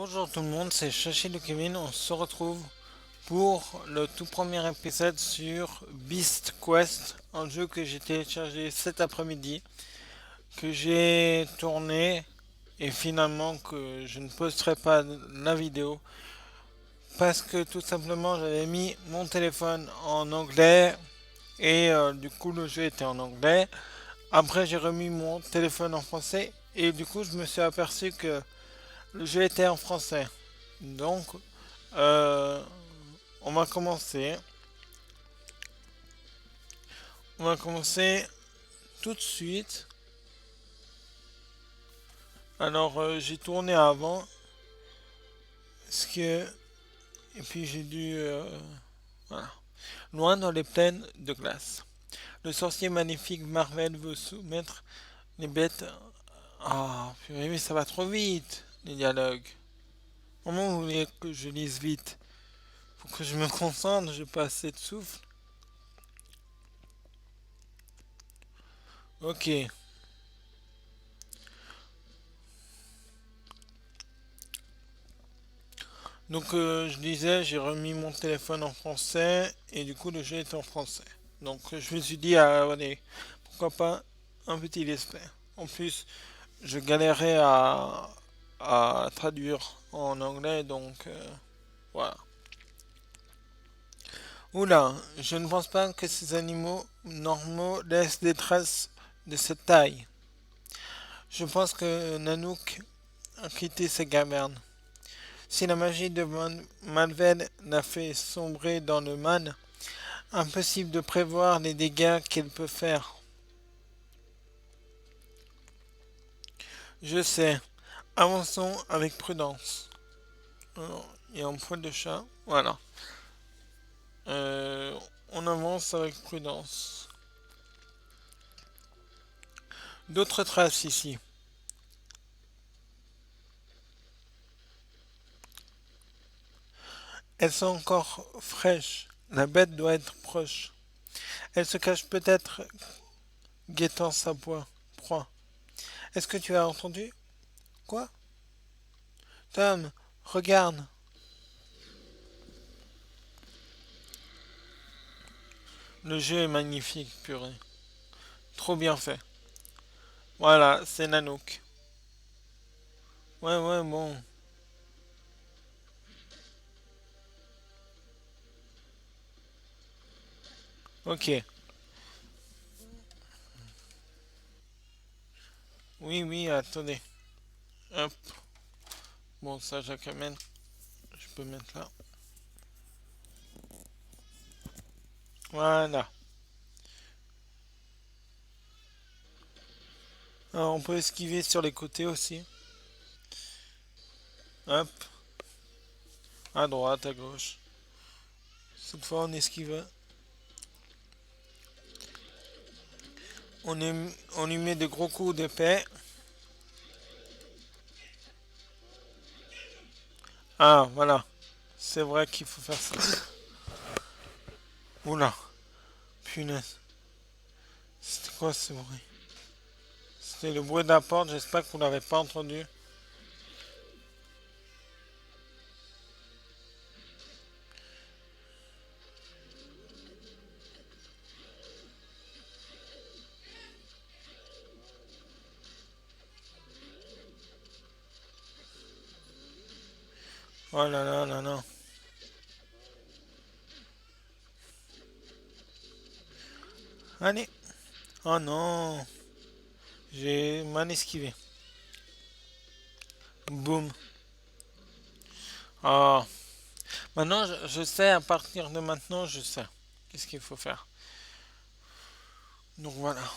Bonjour tout le monde, c'est Chachi de Kevin. On se retrouve pour le tout premier épisode sur Beast Quest, un jeu que j'ai téléchargé cet après-midi, que j'ai tourné et finalement que je ne posterai pas la vidéo parce que tout simplement j'avais mis mon téléphone en anglais et du coup le jeu était en anglais. Après j'ai remis mon téléphone en français et du coup je me suis aperçu que le jeu était en français. Donc, euh, on va commencer. On va commencer tout de suite. Alors, j'ai tourné avant. Ce que, et puis j'ai dû. Voilà. Loin dans les plaines de glace. Le sorcier magnifique Marvel veut soumettre les bêtes. Ah, purée, mais ça va trop vite, les dialogues. Comment vous voulez que je lise vite? Faut que je me concentre, j'ai pas assez de souffle. Ok. Donc je disais, j'ai remis mon téléphone en français et du coup le jeu est en français. Donc je me suis dit, ah, allez, pourquoi pas un petit let's play. En plus, je galérais à traduire en anglais, donc voilà. Oula, je ne pense pas que ces animaux normaux laissent des traces de cette taille. Je pense que Nanook a quitté ses cavernes. Si la magie de Malvel l'a fait sombrer dans le mal, impossible de prévoir les dégâts qu'elle peut faire. Je sais. Avançons avec prudence. Alors, il y a un poil de chat. Voilà. Euh, on avance avec prudence. D'autres traces ici. Elles sont encore fraîches. La bête doit être proche. Elle se cache peut-être guettant sa proie. Est-ce que tu as entendu? Quoi? Tom, regarde. Le jeu est magnifique, purée. Trop bien fait. Voilà, c'est Nanook. Ouais, ouais, bon. Ok. Oui, oui, attendez. Hop. Bon, ça, je peux mettre là. Voilà. Alors, on peut esquiver sur les côtés aussi. Hop. À droite, à gauche. Cette fois, on esquive. On lui met de gros coups d'épée. Ah, voilà. C'est vrai qu'il faut faire ça. Oula. Punaise. C'était quoi ce bruit? C'était le bruit de la porte. J'espère que vous l'avez pas entendu. Oh là là là là. Allez. Oh non. J'ai mal esquivé. Boum. Ah. Maintenant, je sais, à partir de maintenant, je sais. Qu'est-ce qu'il faut faire? Donc voilà.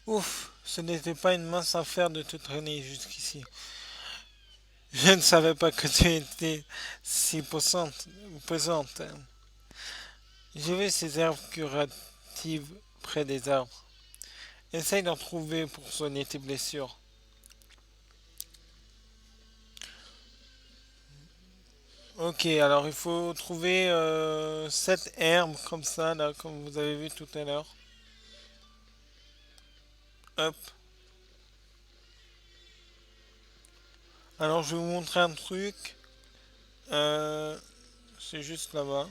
Ouf, ce n'était pas une mince affaire de te traîner jusqu'ici. Je ne savais pas que tu étais si pesante. J'ai vu ces herbes curatives près des arbres. Essaye d'en trouver pour soigner tes blessures. Ok, alors il faut trouver 7 herbes comme ça, là, comme vous avez vu tout à l'heure. Hop. Alors je vais vous montrer un truc. Euh, c'est juste là-bas.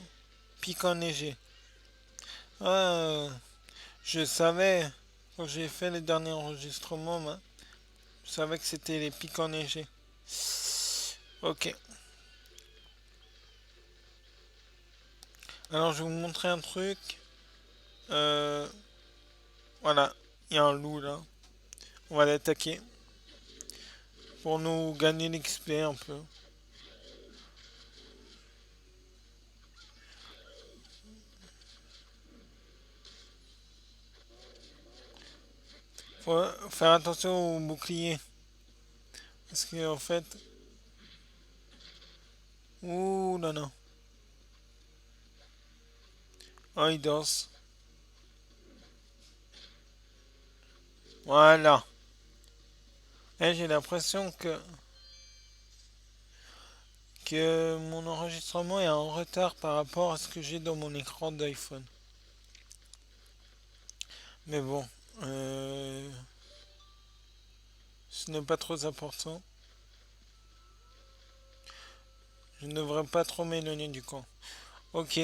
Pic enneigé. Ah, je savais, quand j'ai fait les derniers enregistrements, je savais que c'était les pics enneigés. Ok. Alors je vais vous montrer un truc. Euh, voilà. Il y a un loup là. On va l'attaquer. Pour nous gagner l'XP un peu. Faut faire attention au bouclier. Parce que en fait. Ouh là là. Oh, il danse. Voilà. Et j'ai l'impression que mon enregistrement est en retard par rapport à ce que j'ai dans mon écran d'iPhone. Mais bon, ce n'est pas trop important. Je ne devrais pas trop m'éloigner du camp. Ok,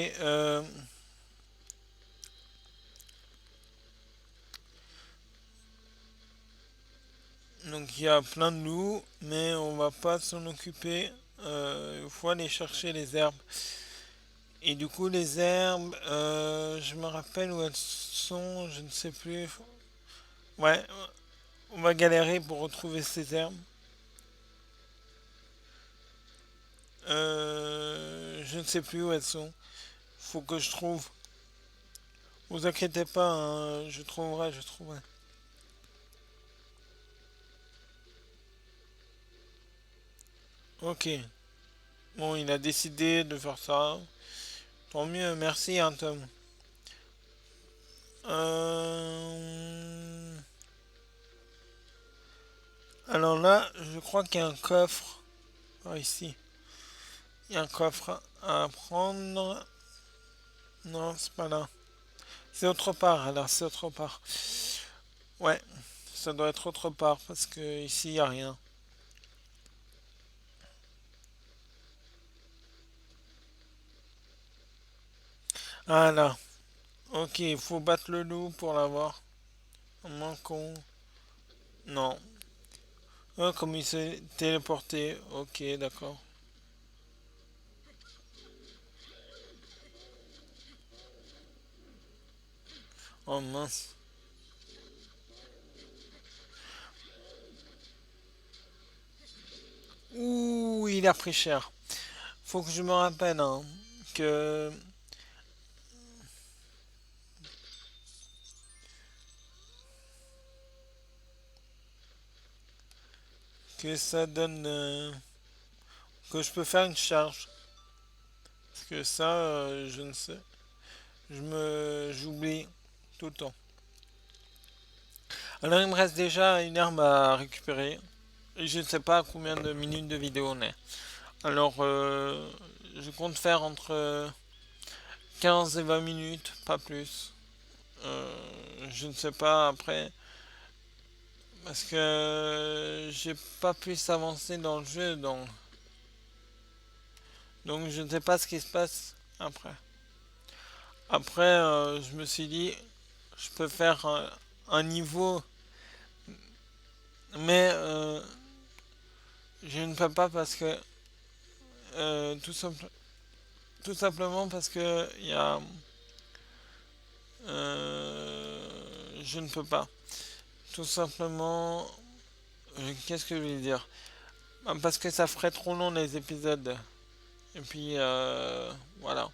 donc il y a plein de loups, mais on va pas s'en occuper. Il faut aller chercher les herbes. Et du coup, les herbes, je me rappelle où elles sont, je ne sais plus. Ouais, on va galérer pour retrouver ces herbes. Je ne sais plus où elles sont. Faut que je trouve. Vous inquiétez pas, hein, je trouverai, je trouverai. Ok. Bon, il a décidé de faire ça. Tant mieux, merci, hein, Tom. Euh... Alors là, je crois qu'il y a un coffre. Ah, ici. Il y a un coffre à prendre. Non, c'est pas là. C'est autre part, alors c'est autre part. Ouais, ça doit être autre part parce que ici il n'y a rien. Ah là. Ok, il faut battre le loup pour l'avoir. À moins qu'on. Non. Ah, comme il s'est téléporté. Ok, d'accord. Oh mince. Ouh, il a pris cher. Faut que je me rappelle hein, que ça donne que je peux faire une charge. Parce que ça, je ne sais. J'oublie tout le temps. Alors il me reste déjà une arme à récupérer. Et je ne sais pas combien de minutes de vidéo on est. Alors je compte faire entre 15 et 20 minutes, pas plus. Je ne sais pas après. Parce que j'ai pas pu s'avancer dans le jeu, donc je ne sais pas ce qui se passe après. Après, je me suis dit, je peux faire un niveau, mais je ne peux pas parce que tout, tout simplement parce que il y a, je ne peux pas. Tout simplement, qu'est-ce que je vais dire? Parce que ça ferait trop long les épisodes. Et puis voilà,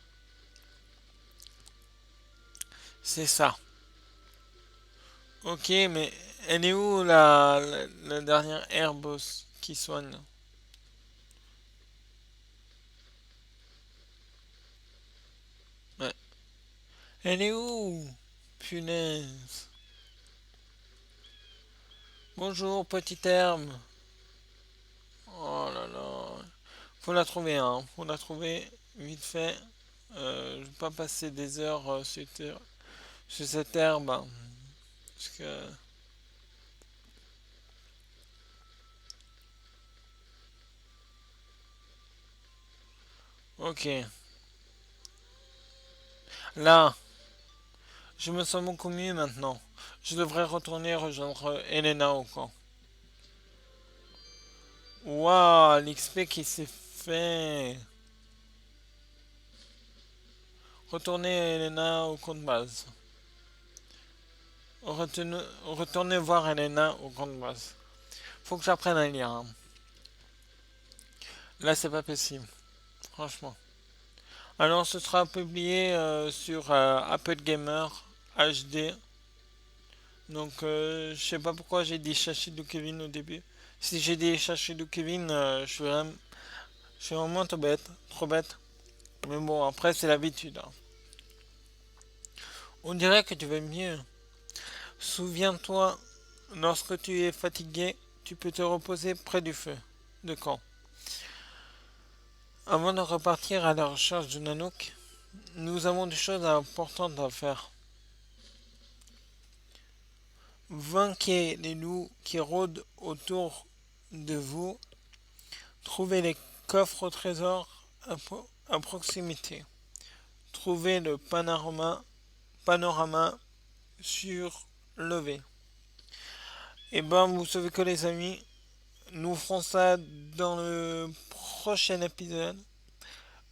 c'est ça. Ok, mais elle est où la dernière herbe qui soigne? Ouais. Elle est où? Punaise. Bonjour, petite herbe. Oh là là. Faut la trouver, hein. Faut la trouver vite fait. Je vais pas passer des heures sur cette herbe, hein. Parce que. Ok. Là, je me sens beaucoup mieux maintenant. Je devrais retourner rejoindre Elena au camp. Waouh, l'XP qui s'est fait. Retourner Elena au camp de base. Retourner voir Elena au camp de base. Faut que j'apprenne à lire, hein. Là, c'est pas possible, franchement. Alors, ce sera publié sur Apple Gamer HD. Donc, je sais pas pourquoi j'ai dit Shashido Kevin au début. Si j'ai dit Shashido Kevin, je suis vraiment trop bête, trop bête. Mais bon, après, c'est l'habitude, hein. On dirait que tu vas mieux. Souviens-toi, lorsque tu es fatigué, tu peux te reposer près du feu de camp. Avant de repartir à la recherche de Nanook, nous avons des choses importantes à faire. Vainquez les loups qui rôdent autour de vous. Trouvez les coffres au trésor à proximité. Trouvez le panorama surlevé. Et ben, vous savez que les amis, nous ferons ça dans le prochain épisode.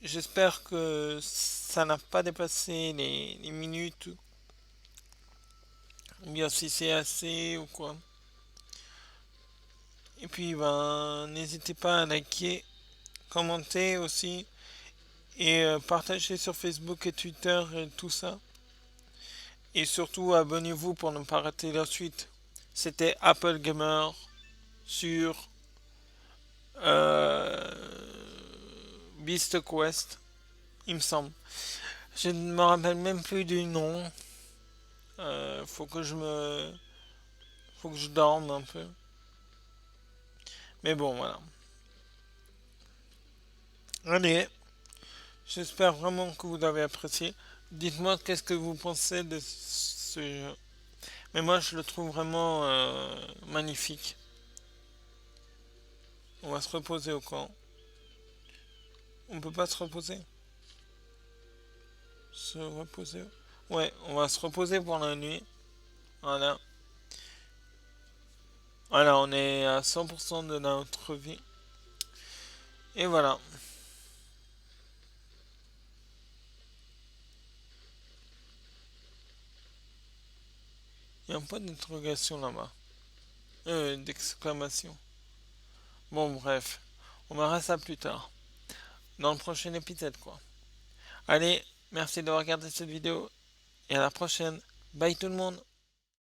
J'espère que ça n'a pas dépassé les minutes. Ou bien si c'est assez ou quoi. Et puis, ben, n'hésitez pas à liker, commenter aussi. Et partager sur Facebook et Twitter et tout ça. Et surtout, abonnez-vous pour ne pas rater la suite. C'était Apple Gamer sur euh, Beast Quest, il me semble. Je ne me rappelle même plus du nom. Faut que faut que je dorme un peu. Mais bon, voilà. Allez, j'espère vraiment que vous avez apprécié. Dites-moi qu'est-ce que vous pensez de ce jeu. Mais moi, je le trouve vraiment magnifique. On va se reposer au camp. On peut pas se reposer. Se reposer. Ouais, on va se reposer pour la nuit. Voilà. Voilà, on est à 100% de notre vie. Et voilà. Il y a un point d'interrogation là-bas. D'exclamation. Bon, bref. On verra ça plus tard. Dans le prochain épisode, quoi. Allez, merci d'avoir regardé cette vidéo. Et à la prochaine. Bye tout le monde.